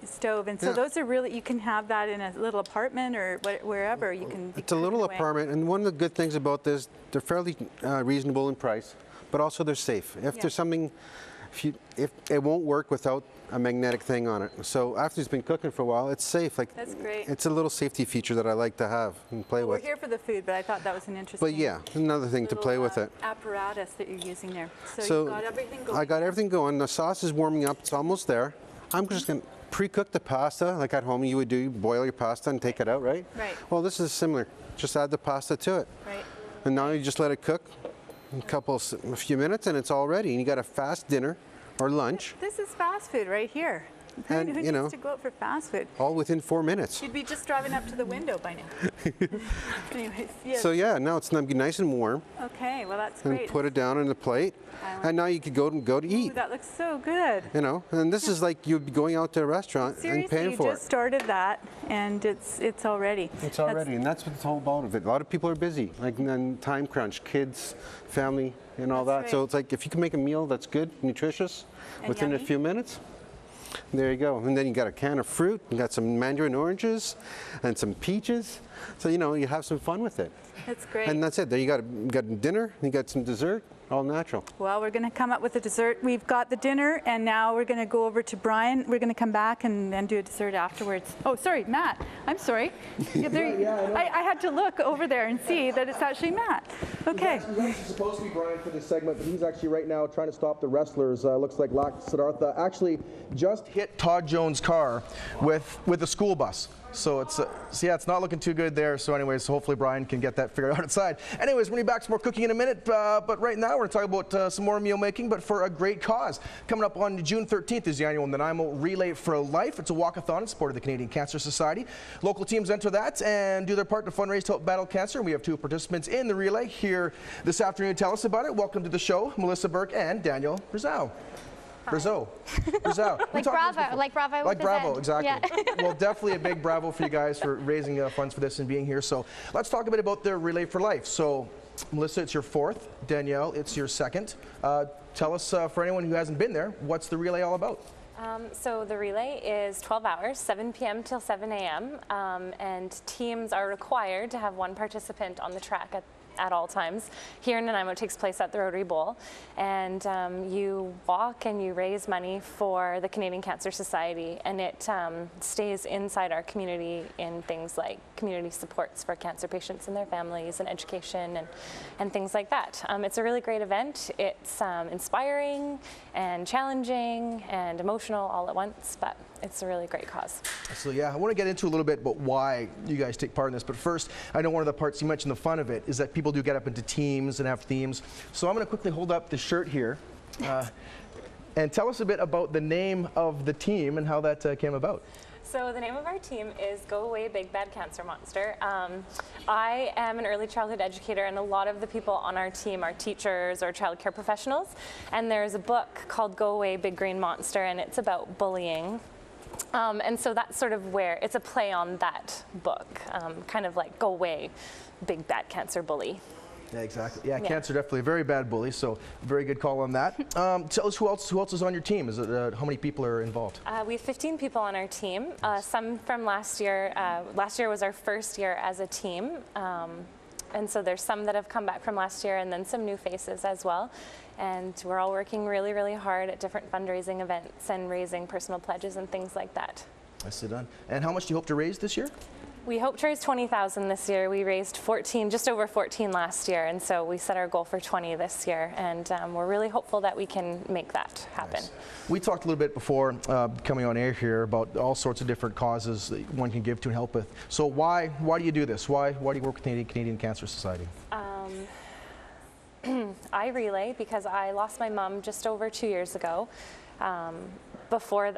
stove. And so those are really, you can have that in a little apartment or wherever you can.
It's a little apartment, and one of the good things about this, they're fairly reasonable in price, but also they're safe. If there's something, if it won't work without a magnetic thing on it. So after it's been cooking for a while, it's safe. Like,
that's great.
It's a little safety feature that I like to have and play with.
We're here for the food, but I thought that was an interesting.
But yeah, another thing to play with it.
Apparatus that you're using there.
So
you've got everything going.
I got everything going. The sauce is warming up. It's almost there. I'm just going to pre-cook the pasta like at home you would do. You boil your pasta and take it out, right?
Right.
Well, this is similar. Just add the pasta to it.
Right.
And now you just let it cook a few minutes and it's all ready. And you got a fast dinner or lunch.
This is fast food right here.
And,
who
you know,
needs to go out for fast food?
All within 4 minutes.
You'd be just driving up to the window by now. Anyways, yes.
So yeah, now it's going to be nice and warm.
Okay, well that's
and
great.
Put it down on the plate, and now you could go to eat.
Ooh, that looks so good.
You know, and this is like you'd be going out to a restaurant and paying
you
for it.
just started that, and it's already.
It's already, and that's what it's all about of it. A lot of people are busy, like and time crunch, kids, family, and all that.
Right.
So it's like if you can make a meal that's good, nutritious,
and
within
yummy.
a few minutes. There you go. And then you got a can of fruit, you got some mandarin oranges and some peaches. So, you know, you have some fun with it.
That's great.
And that's it. There you got dinner, you got some dessert, all natural.
Well, we're going to come up with a dessert. We've got the dinner, and now we're going to go over to Brian. We're going to come back and then do a dessert afterwards. Oh, sorry, Matt. I'm sorry. I had to look over there and see that it's actually Matt. Okay.
He's actually supposed to be Brian for this segment, but he's actually right now trying to stop the wrestlers. Looks like SIDDARTHA actually just hit Todd Jones' car with a school bus. So it's it's not looking too good there. So anyways, hopefully Brian can get that figured out outside. Anyways, we're going to be back to more cooking in a minute. But right now we're going to talk about some more meal making, but for a great cause. Coming up on June 13th is the annual Nanaimo Relay for Life. It's a walkathon in support of the Canadian Cancer Society. Local teams enter that and do their part to fundraise to help battle cancer. We have two participants in the relay here this afternoon to tell us about it. Welcome to the show, Melissa Burke and Danielle BRAZEAU. BRAZEAU.
Like Bravo, like Bravo.
Like Bravo,
Z.
exactly.
Yeah.
Well, definitely a big bravo for you guys for raising funds for this and being here. So let's talk a bit about the Relay for Life. So Melissa, it's your fourth. Danielle, it's your second. Tell us, for anyone who hasn't been there, what's the relay all about?
So the relay is 12 hours, 7 p.m. till 7 a.m. And teams are required to have one participant on the track at all times. Here in Nanaimo, it takes place at the Rotary Bowl, and you walk and you raise money for the Canadian Cancer Society, and it stays inside our community in things like community supports for cancer patients and their families, and education and things like that. It's a really great event. It's inspiring and challenging and emotional all at once, but it's a really great cause.
So yeah, I want to get into a little bit about why you guys take part in this, but first, I know one of the parts you mentioned, the fun of it, is that people do get up into teams and have themes. So I'm going to quickly hold up the shirt here and tell us a bit about the name of the team and how that came about.
So the name of our team is Go Away Big Bad Cancer Monster. I am an early childhood educator, and a lot of the people on our team are teachers or child care professionals. And there's a book called Go Away Big Green Monster, and it's about bullying. And so that's sort of where it's a play on that book, kind of like Go Away Big Bad Cancer Bully.
Yeah, exactly. Yeah, cancer definitely a very bad bully, so very good call on that. Tell us who else is on your team. Is it how many people are involved?
We have 15 people on our team. Some from last year. Last year was our first year as a team, and so there's some that have come back from last year, and then some new faces as well. And we're all working really, really hard at different fundraising events and raising personal pledges and things like that.
Nicely done. And how much do you hope to raise this year?
We hope to raise 20,000 this year. We raised 14, just over 14 last year, and so we set our goal for 20 this year, and we're really hopeful that we can make that happen.
Nice. We talked a little bit before coming on air here about all sorts of different causes that one can give to and help with. So why do you do this? Why do you work with the Canadian Cancer Society?
I relay because I lost my mom just over 2 years ago. A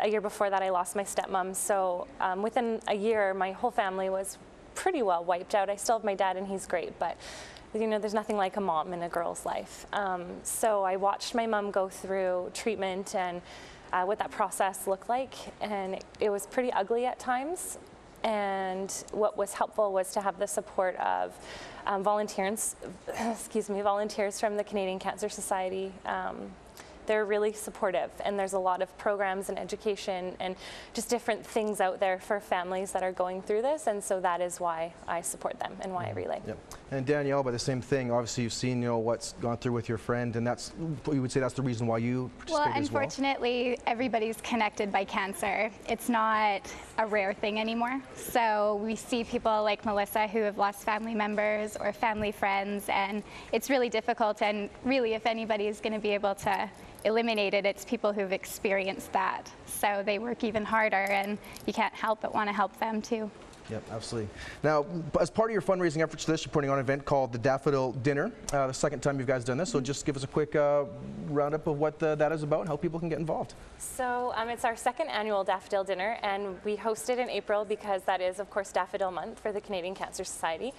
year before that, I lost my stepmom. So within a year, my whole family was pretty well wiped out. I still have my dad, and he's great, but you know, there's nothing like a mom in a girl's life. So I watched my mom go through treatment and what that process looked like, and it was pretty ugly at times. And what was helpful was to have the support of volunteers from the Canadian Cancer Society. They're really supportive, and there's a lot of programs and education and just different things out there for families that are going through this, and so that is why I support them and why I relay.
Yep. And Danielle, by the same thing, obviously you've seen what's gone through with your friend, and that's, you would say that's the reason why you participate as well?
Unfortunately, everybody's connected by cancer. It's not a rare thing anymore. So we see people like Melissa who have lost family members or family friends, and it's really difficult, and really if anybody is going to be able to eliminate it, it's people who've experienced that. So they work even harder, and you can't help but want to help them too.
Yep, absolutely. Now, as part of your fundraising efforts for this, you're putting on an event called the Daffodil Dinner. The second time you guys done this, so just give us a quick roundup of what that is about and how people can get involved.
So it's our second annual Daffodil Dinner, and we host it in April because that is, of course, Daffodil Month for the Canadian Cancer Society.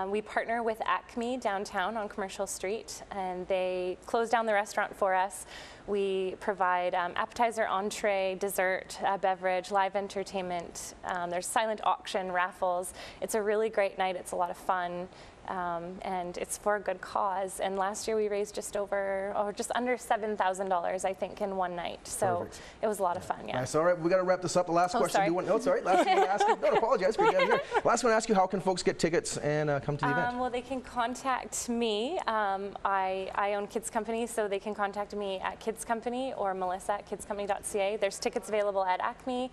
We partner with ACME downtown on Commercial Street, and they close down the restaurant for us. We provide appetizer, entree, dessert, beverage, live entertainment. There's silent auction, raffles. It's a really great night. It's a lot of fun. And it's for a good cause. And last year we raised just under $7,000, I think, in one night. So perfect. It was a lot of fun. Yeah.
Nice. All right, we got to wrap this up. The last question.
Sorry.
No, sorry. Last one. Ask you. Don't apologize for getting here. Last one. Ask you, how can folks get tickets and come to the event?
Well, they can contact me. I own Kids Company, so they can contact me at Kids Company or Melissa at kidscompany.ca. There's tickets available at ACME,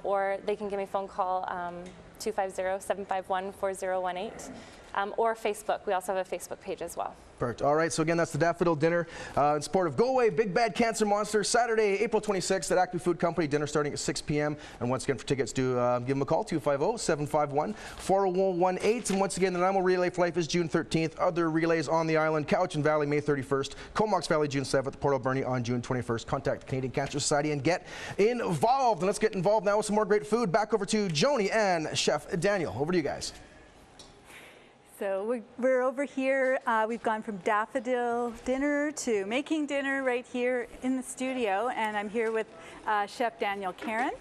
or they can give me a phone call 250-751-4018. Or Facebook. We also have a Facebook page as well.
Perfect. All right, so again, that's the Daffodil Dinner in support of Go Away Big Bad Cancer Monster, Saturday, April 26th at ACME Food Company, dinner starting at 6 p.m. And once again, for tickets, do give them a call, 250-751-4018. And once again, the Nanaimo Relay for Life is June 13th. Other relays on the island, Cowichan Valley, May 31st, Comox Valley, June 7th, Port Alberni on June 21st. Contact the Canadian Cancer Society and get involved. And let's get involved now with some more great food. Back over to JOANI and Chef Daniel. Over to you guys.
So we're over here. We've gone from Daffodil Dinner to making dinner right here in the studio, and I'm here with Chef Daniel CARON,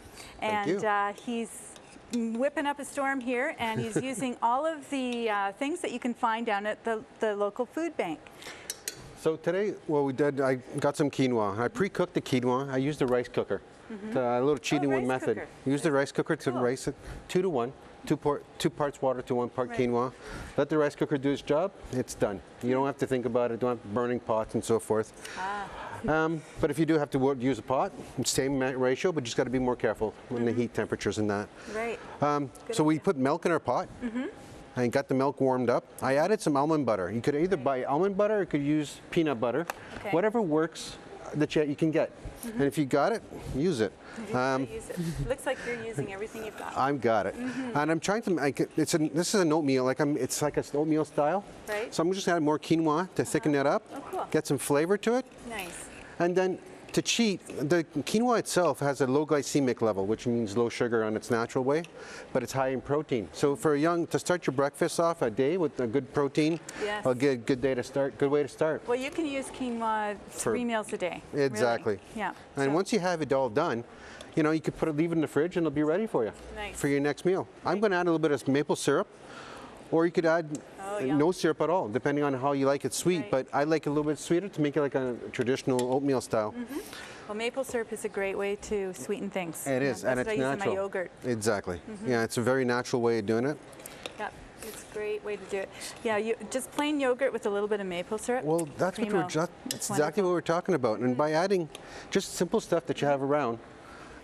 and he's whipping up a storm here, and he's using all of the things that you can find down at the local food bank.
So today, what we did, I got some quinoa. I pre-cooked the quinoa. I used a rice cooker. A little cheating one method. Use the rice cooker to rice it 2 to 1. 2 parts water to 1 part quinoa. Let the rice cooker do its job. It's done. You don't have to think about it. Don't have burning pots and so forth. But if you do have to use a pot, same ratio, but you just got to be more careful when the heat temperatures and that.
Right.
So we put milk in our pot. I got the milk warmed up. I added some almond butter. You could either buy almond butter or you could use peanut butter. Whatever works that you can get. And if you got it, use it.
Use it. Looks like you're using everything you've got.
I've got it. And I'm trying to make it, this is an oatmeal, it's like an oatmeal style.
Right.
So I'm just gonna add more quinoa to thicken it up, get some flavor to it.
Nice.
And then to cheat, the quinoa itself has a low glycemic level, which means low sugar on its natural way, but it's high in protein. So for to start your breakfast off a day with a good protein, a good day to start, good way to start.
Well, you can use quinoa 3 meals a day.
Exactly.
Really. Yeah.
And once you have it all done, you know, you could leave it in the fridge and it'll be ready for you for your next meal. I'm going to add a little bit of maple syrup, or you could add no syrup at all, depending on how you like it sweet. But I like it a little bit sweeter to make it like a traditional oatmeal style.
Well, maple syrup is a great way to sweeten things.
It is, and it's
natural.
natural.
I use in my yogurt.
Exactly. Yeah, it's a very natural way of doing it.
Yeah, it's a great way to do it. Yeah, just plain yogurt with a little bit of maple syrup.
Well, that's that's exactly what we're talking about. And by adding just simple stuff that you have around,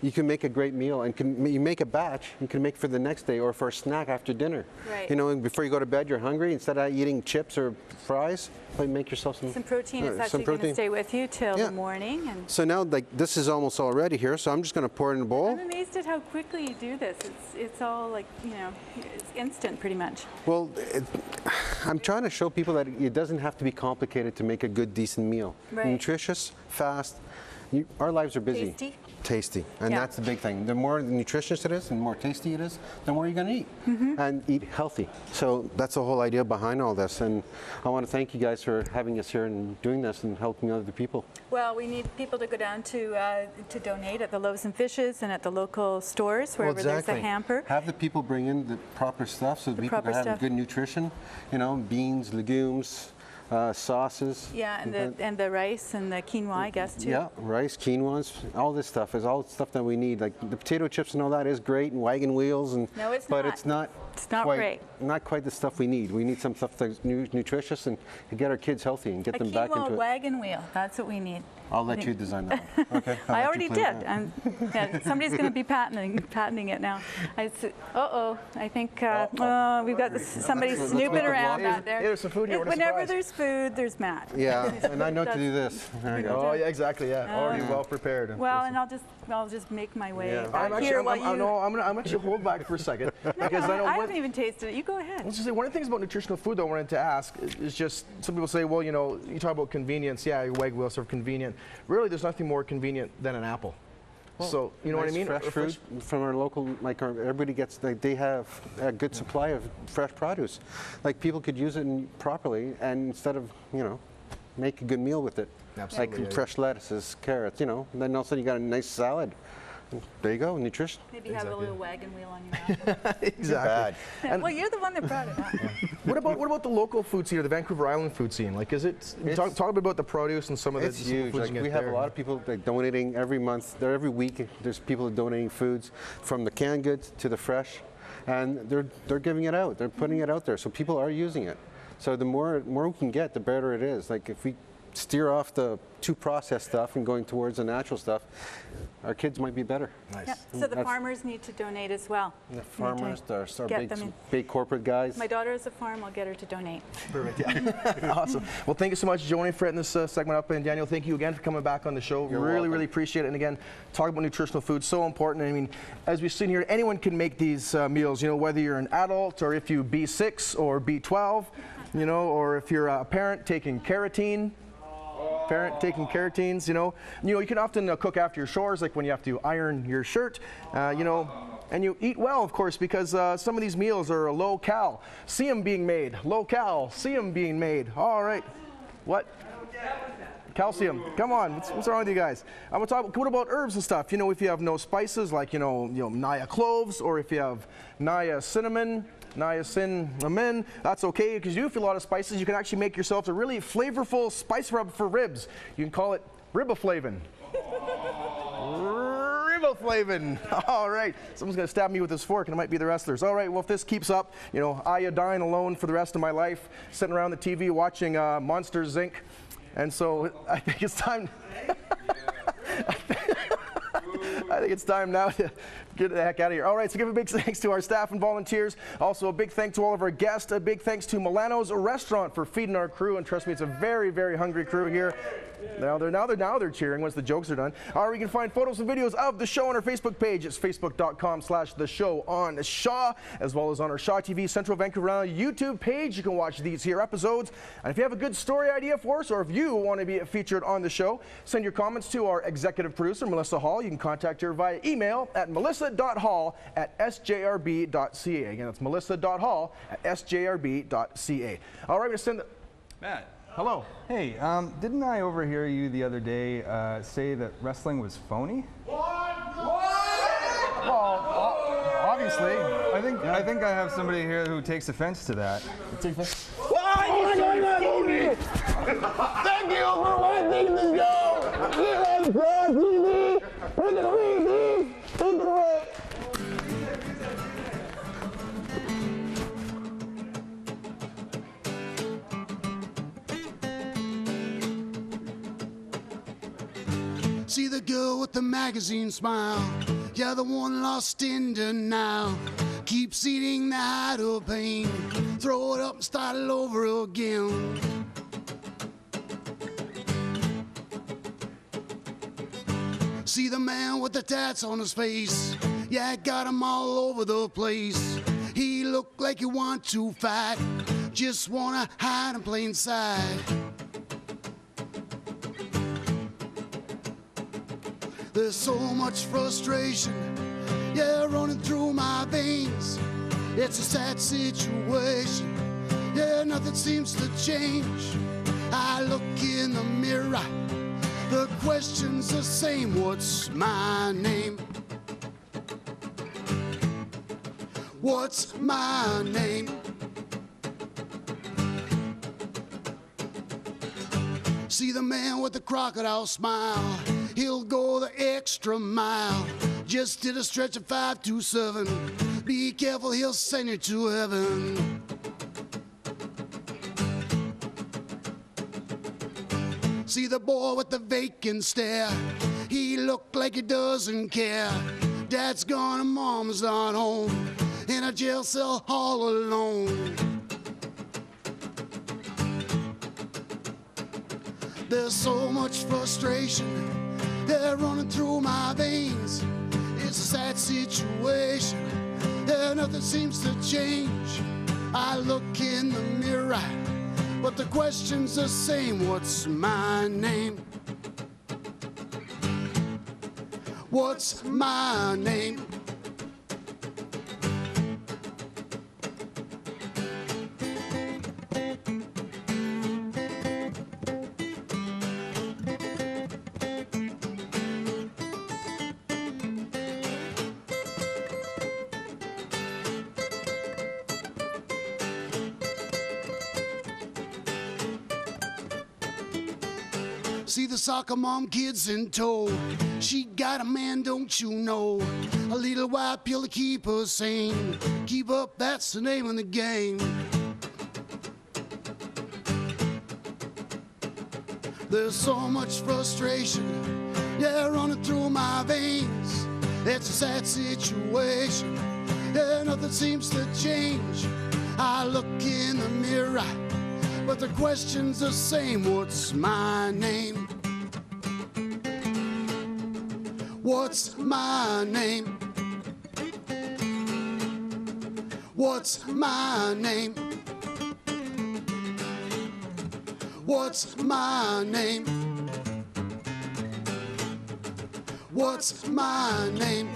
you can make a great meal, and you make a batch, you can make for the next day or for a snack after dinner.
Right.
You know, and before you go to bed, you're hungry. Instead of eating chips or fries, make yourself some
protein. It's actually going to stay with you till the morning. And
so now, like, this is almost all ready here, so I'm just going to pour it in a bowl.
I'm amazed at how quickly you do this. It's all like, you know, it's instant pretty much.
Well, I'm trying to show people that it doesn't have to be complicated to make a good, decent meal.
Right.
Nutritious, fast. Our lives are busy. Tasty. And that's the big thing. The more nutritious it is and the more tasty it is, the more you're going to eat. And eat healthy. So that's the whole idea behind all this. And I want to thank you guys for having us here and doing this and helping other people.
Well, we need people to go down to donate at the Loaves and Fishes and at the local stores, wherever there's a hamper.
Have the people bring in the proper stuff so that people can have good nutrition. You know, beans, legumes, sauces.
Yeah, and the rice and the quinoa, I guess, too.
Yeah, rice, quinoas, all this stuff is all stuff that we need. Like the potato chips and all that is great, and wagon wheels, and but it's not quite the stuff we need. We need some stuff that's nutritious and to get our kids healthy and get them back into it.
A wagon wheel, that's what we need.
I'll let you design that one. Okay.
I already did. Somebody's going to be patenting it now. I think we've got somebody snooping around out there.
There's some food here.
Whenever there's food, there's Matt.
Yeah, and I know to do this. There you go.
Oh, yeah, exactly. Yeah, already well prepared.
Well, and I'll just make my way back
I'm
here
I'm going to hold back for a second because
I haven't even tasted it. You go ahead.
Let's just say one of the things about nutritional food that I wanted to ask is just some people say, well, you know, you talk about convenience. Yeah, your wagon wheels are convenient. Really, there's nothing more convenient than an apple. Well, so you know what I mean?
Fresh fruit from our local, everybody gets. They have a good supply of fresh produce. Like people could use it properly, and instead of make a good meal with it.
Absolutely.
Like fresh lettuces, carrots. And then all of a sudden you got a nice salad. There you go, nutrition.
Maybe have a little wagon wheel on your mouth.
Exactly.
Well, you're the one that brought it up.
What about the local food scene or the Vancouver Island food scene? Like, is it? Talk a bit about the produce and some of the.
It's huge. Like we have a lot of people donating every month. Every week, there's people donating foods from the canned goods to the fresh, and they're giving it out. They're putting it out there, so people are using it. So the more we can get, the better it is. Like if we steer off the too processed stuff and going towards the natural stuff, our kids might be better.
Nice.
Yeah. So the farmers need to donate as well.
The farmers, our big corporate guys.
My daughter has a farm. I'll get her to donate.
Perfect. Yeah. Awesome. Well, thank you so much, Joanie, for setting this segment up, and Daniel, thank you again for coming back on the show.
You're welcome.
Really appreciate it. And again, talking about nutritional food, so important. I mean, as we sit here, anyone can make these meals. You know, whether you're an adult or if you B6 or B12, or if you're a parent taking carotene. Carotenes, you can often cook after your chores, like when you have to iron your shirt, and you eat well, of course, because some of these meals are low cal. See them being made. Low cal. See them being made. All right. What? Calcium. Come on. What's wrong with you guys? I'm gonna talk. What about herbs and stuff? If you have no spices, like Naya cloves, or if you have Naya cinnamon. Niacin, that's okay, because if you have a lot of spices, you can actually make yourself a really flavorful spice rub for ribs. You can call it riboflavin. riboflavin. All right. Someone's going to stab me with this fork, and it might be the wrestlers. All right. Well, if this keeps up, you know, I dine alone for the rest of my life, sitting around the TV watching Monsters, Inc. And so I think it's time. I think it's time now to get the heck out of here. All right, so give a big thanks to our staff and volunteers. Also, a big thanks to all of our guests. A big thanks to Milano's Restaurant for feeding our crew. And trust me, it's a very, very hungry crew here. Now they're cheering once the jokes are done. All right, you can find photos and videos of the show on our Facebook page. It's facebook.com/the show on Shaw, as well as on our Shaw TV Central Vancouver Island YouTube page. You can watch these here episodes. And if you have a good story idea for us, or if you want to be featured on the show, send your comments to our executive producer, Melissa Hall. You can contact her via email at melissa.hall@sjrb.ca. Again, that's melissa.hall@sjrb.ca. All right, we're going to send the...
Matt.
Hello.
Hey, didn't I overhear you the other day say that wrestling was phony?
Well, obviously.
I think I have somebody here who takes offense to that.
Thank you for watching the show here on Shaw TV. Take it away, Dave. Take it away. See the girl with the magazine smile. Yeah, the one lost in denial. Keeps eating the height of pain. Throw it up and start it over again. See the man with the tats on his face. Yeah, I got him all over the place. He looked like he want to fight. Just wanna hide in plain sight. There's so much frustration, yeah, running through my veins. It's a sad situation, yeah, nothing seems to change. I look in the mirror, the question's the same. What's my name? What's my name? See the man with the crocodile smile. He'll go the extra mile. Just did a stretch of 5 to 7. Be careful, he'll send you to heaven. See the boy with the vacant stare. He looked like he doesn't care. Dad's gone and mom's not home. In a jail cell all alone. There's so much frustration, they're running through my veins. It's a sad situation, yeah, nothing seems to change. I look in the mirror, but the question's the same. What's my name? What's my name? See the soccer mom kids in tow. She got a man, don't you know? A little white pill to keep her sane. Keep up, that's the name of the game. There's so much frustration, yeah, running through my veins. It's a sad situation, yeah, nothing seems to change. I look in the mirror, but the question's the same. What's my name? What's my name? What's my name? What's my name? What's my name?